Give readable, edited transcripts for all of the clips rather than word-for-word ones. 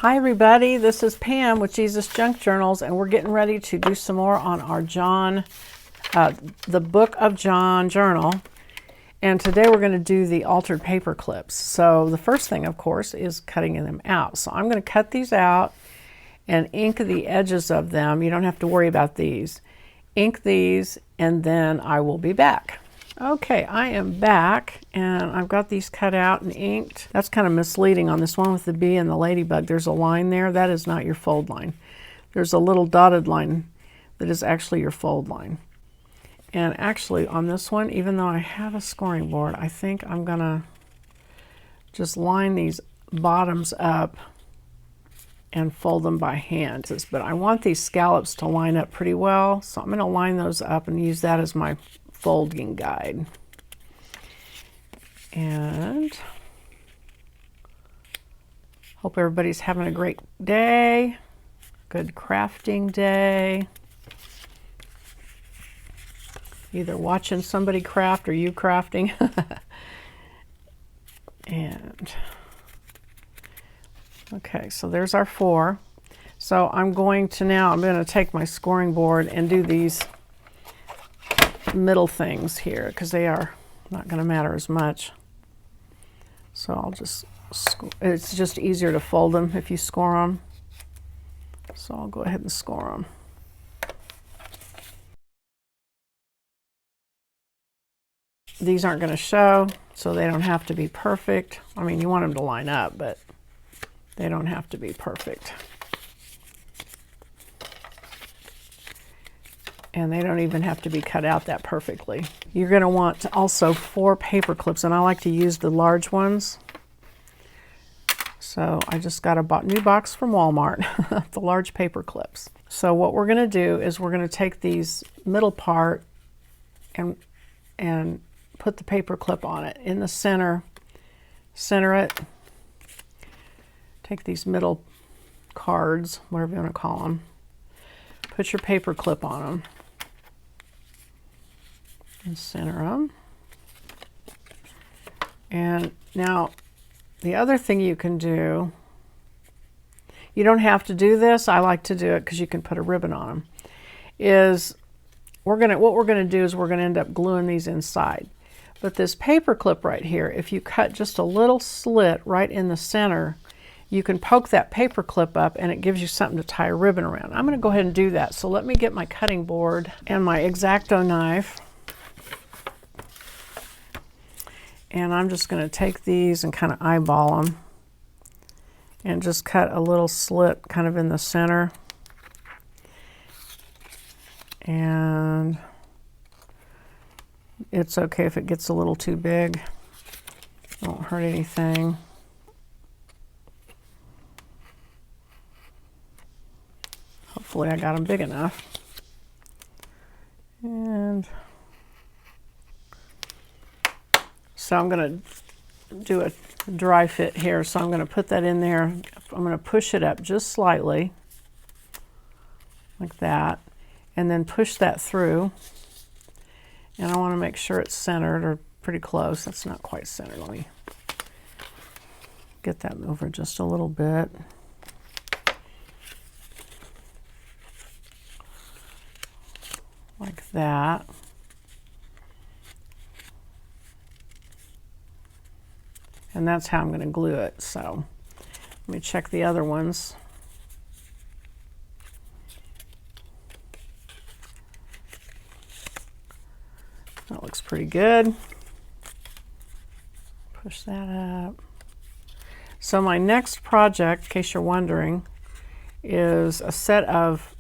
Hi everybody, this is Pam with Jesus Junk Journals, and we're getting ready to do some more on our the Book of John journal. And today we're going to do the altered paper clips. So the first thing, of course, is cutting them out. So I'm going to cut these out and ink the edges of them. You don't have to worry about these. Ink these, and then I will be back. Okay, I am back, and I've got these cut out and inked. That's kind of misleading on this one with the bee and the ladybug. There's a line there. That is not your fold line. There's a little dotted line that is actually your fold line. And actually on this one, even though I have a scoring board, I think I'm gonna just line these bottoms up and fold them by hand. But I want these scallops to line up pretty well, so I'm gonna line those up and use that as my folding guide. And hope everybody's having a great day, good crafting day. Either watching somebody craft or you crafting. And okay, so there's our 4. So I'm going to take my scoring board and do these middle things here because they are not going to matter as much. So I'll just, it's just easier to fold them if you score them. So I'll go ahead and score them. These aren't going to show, so they don't have to be perfect. I mean, you want them to line up, but they don't have to be perfect. And they don't even have to be cut out that perfectly. You're going to want also 4 paper clips, and I like to use the large ones. So I just got a new box from Walmart, the large paper clips. So what we're going to do is we're going to take these middle part and put the paper clip on it in the center, center it. Take these middle cards, whatever you want to call them. Put your paper clip on them and center them. And now the other thing you can do, you don't have to do this, I like to do it because you can put a ribbon on them, is what we're going to do is we're going to end up gluing these inside. But this paper clip right here, if you cut just a little slit right in the center, you can poke that paper clip up and it gives you something to tie a ribbon around. I'm going to go ahead and do that. So let me get my cutting board and my X-Acto knife. And I'm just going to take these and kind of eyeball them and just cut a little slit kind of in the center. And it's okay if it gets a little too big. It won't hurt anything. Hopefully I got them big enough. And so I'm going to do a dry fit here. So I'm going to put that in there. I'm going to push it up just slightly, like that, and then push that through. And I want to make sure it's centered or pretty close. That's not quite centered. Let me get that over just a little bit. Like that. And that's how I'm going to glue it. So let me check the other ones. That looks pretty good. Push that up. So my next project, in case you're wondering, is a set of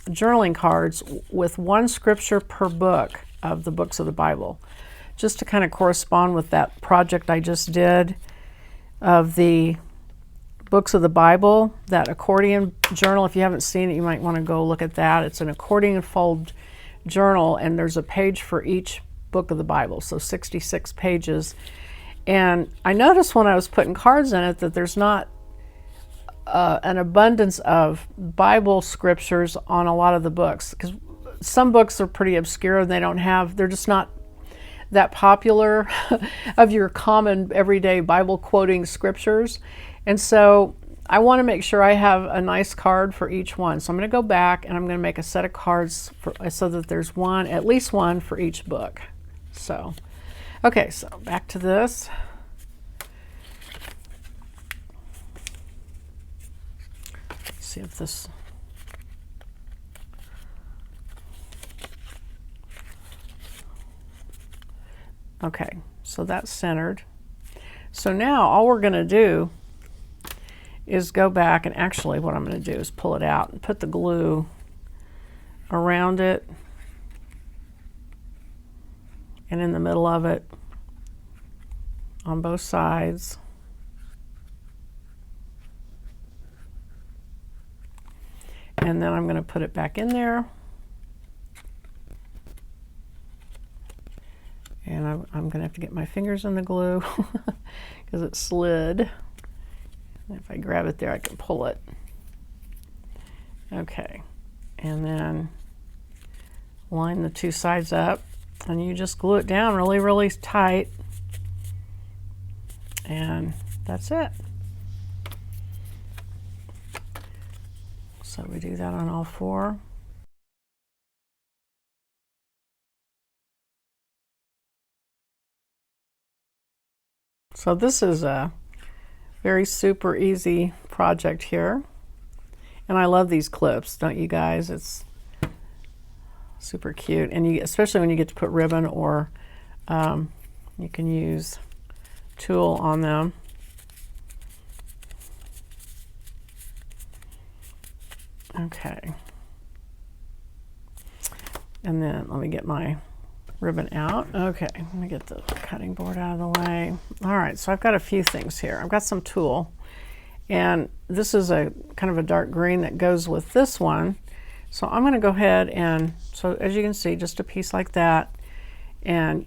journaling cards with 1 scripture per book of the books of the Bible, just to kind of correspond with that project I just did of the books of the Bible, that accordion journal. If you haven't seen it, you might want to go look at that. It's an accordion fold journal, and there's a page for each book of the Bible, so 66 pages. And I noticed when I was putting cards in it that there's not an abundance of Bible scriptures on a lot of the books, because some books are pretty obscure and they're just not that popular of your common everyday Bible quoting scriptures. And so I want to make sure I have a nice card for each one. So I'm going to go back and I'm going to make a set of cards so that there's one, at least one for each book. So, okay, so back to this. Let's see if this... Okay, so that's centered. So now all we're going to do is go back, and actually what I'm going to do is pull it out and put the glue around it and in the middle of it on both sides. And then I'm going to put it back in there. And I'm going to have to get my fingers in the glue because it slid. And if I grab it there, I can pull it. Okay. And then line the two sides up. And you just glue it down really, really tight. And that's it. So we do that on all four. So this is a very super easy project here. And I love these clips, don't you guys? It's super cute. And especially when you get to put ribbon, or you can use tulle on them. Okay. And then let me get my ribbon out. Okay, let me get the cutting board out of the way. All right, so I've got a few things here. I've got some tulle, and this is a kind of a dark green that goes with this one. So I'm going to go ahead and, so as you can see, just a piece like that, and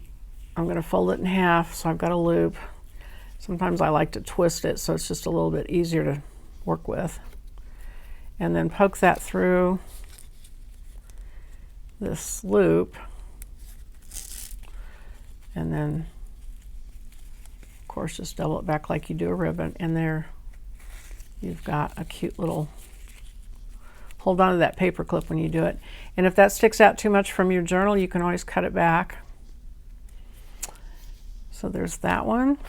I'm going to fold it in half so I've got a loop. Sometimes I like to twist it so it's just a little bit easier to work with. And then poke that through this loop. And then, of course, just double it back like you do a ribbon. And there you've got a cute little, hold on to that paper clip when you do it. And if that sticks out too much from your journal, you can always cut it back. So there's that one.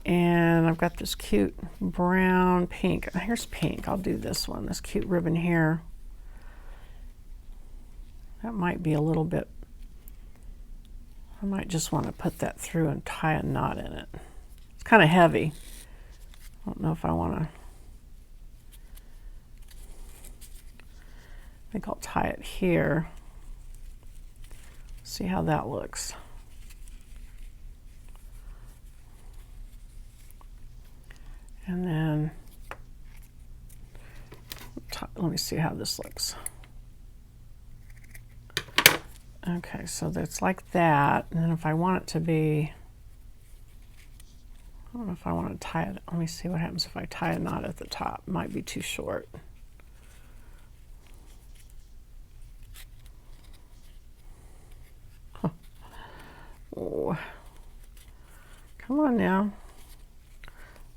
And I've got this cute brown pink. Here's pink. I'll do this one, this cute ribbon here. That might be a little bit, I might just want to put that through and tie a knot in it. It's kind of heavy. I don't know if I want to. I think I'll tie it here. See how that looks. And then, let me see how this looks. Okay, so that's like that. And then if I want it to be, I don't know if I want to tie it. Let me see what happens if I tie a knot at the top. It might be too short. Huh. Oh. Come on now.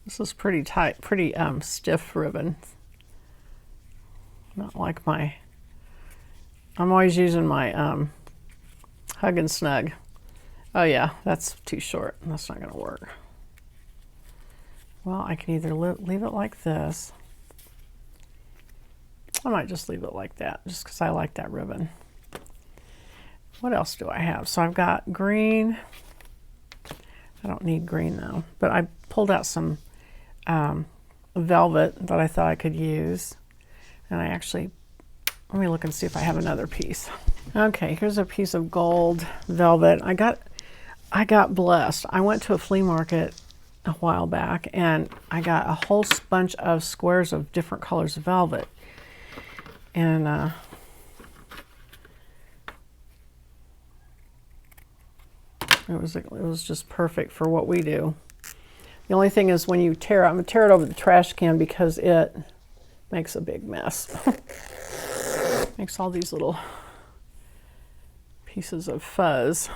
This is pretty tight, pretty stiff ribbon. Not like my, I'm always using my Hug and Snug. Oh yeah, that's too short. That's not gonna work. Well, I can either leave it like this. I might just leave it like that, just because I like that ribbon. What else do I have? So I've got green. I don't need green though, but I pulled out some velvet that I thought I could use. And I actually, let me look and see if I have another piece. Okay, here's a piece of gold velvet. I got blessed. I went to a flea market a while back and I got a whole bunch of squares of different colors of velvet. And it was just perfect for what we do. The only thing is when you tear it, I'm going to tear it over the trash can because it makes a big mess. Makes all these little pieces of fuzz.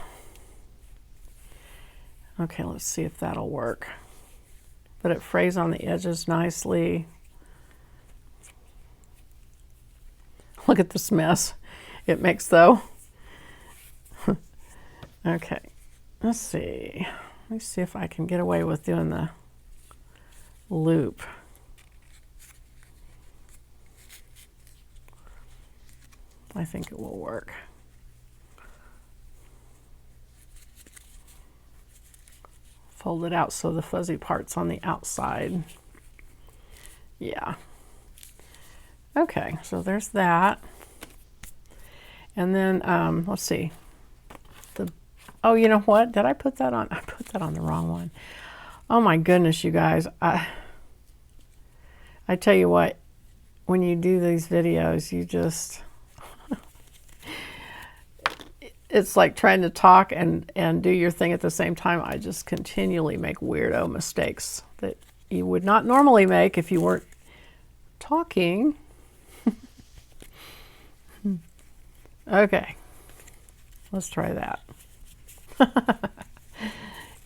Okay, let's see if that'll work. but it frays on the edges nicely. Look at this mess it makes though. Okay, let's see. Let me see if I can get away with doing the loop. I think it will work. Fold it out so the fuzzy part's on the outside. Yeah. Okay, so there's that. And then, let's see. Oh, you know what? Did I put that on? I put that on the wrong one. Oh my goodness, you guys. I tell you what, when you do these videos, you just... it's like trying to talk and do your thing at the same time. I just continually make weirdo mistakes that you would not normally make if you weren't talking. Okay, let's try that.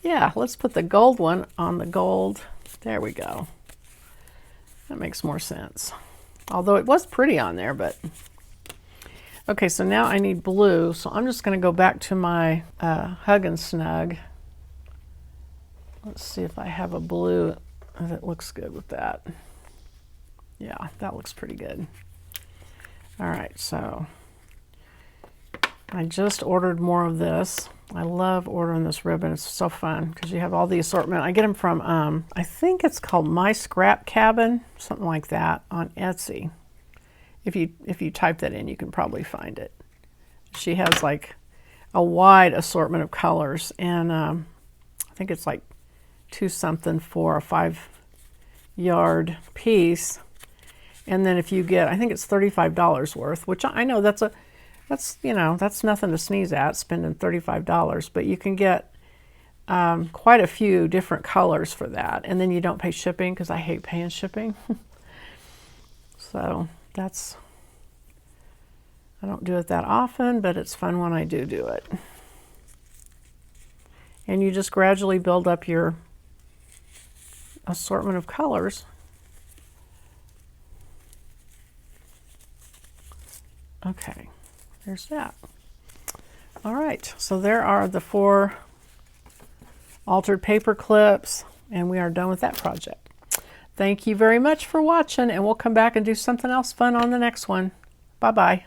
Yeah, let's put the gold one on the gold. There we go. That makes more sense. Although it was pretty on there, but... Okay, so now I need blue, so I'm just going to go back to my Hug and Snug. Let's see if I have a blue that looks good with that. Yeah, that looks pretty good. All right, so I just ordered more of this. I love ordering this ribbon. It's so fun because you have all the assortment. I get them from, I think it's called My Scrap Cabin, something like that, on Etsy. If you type that in, you can probably find it. She has like a wide assortment of colors, and I think it's like $2 something for a 5-yard piece. And then if you get, I think it's $35 worth, which I know that's you know, that's nothing to sneeze at, spending $35, but you can get quite a few different colors for that, and then you don't pay shipping because I hate paying shipping. So that's, I don't do it that often, but it's fun when I do it. And you just gradually build up your assortment of colors. Okay, there's that. All right, so there are the 4 altered paper clips, and we are done with that project. Thank you very much for watching, and we'll come back and do something else fun on the next one. Bye-bye.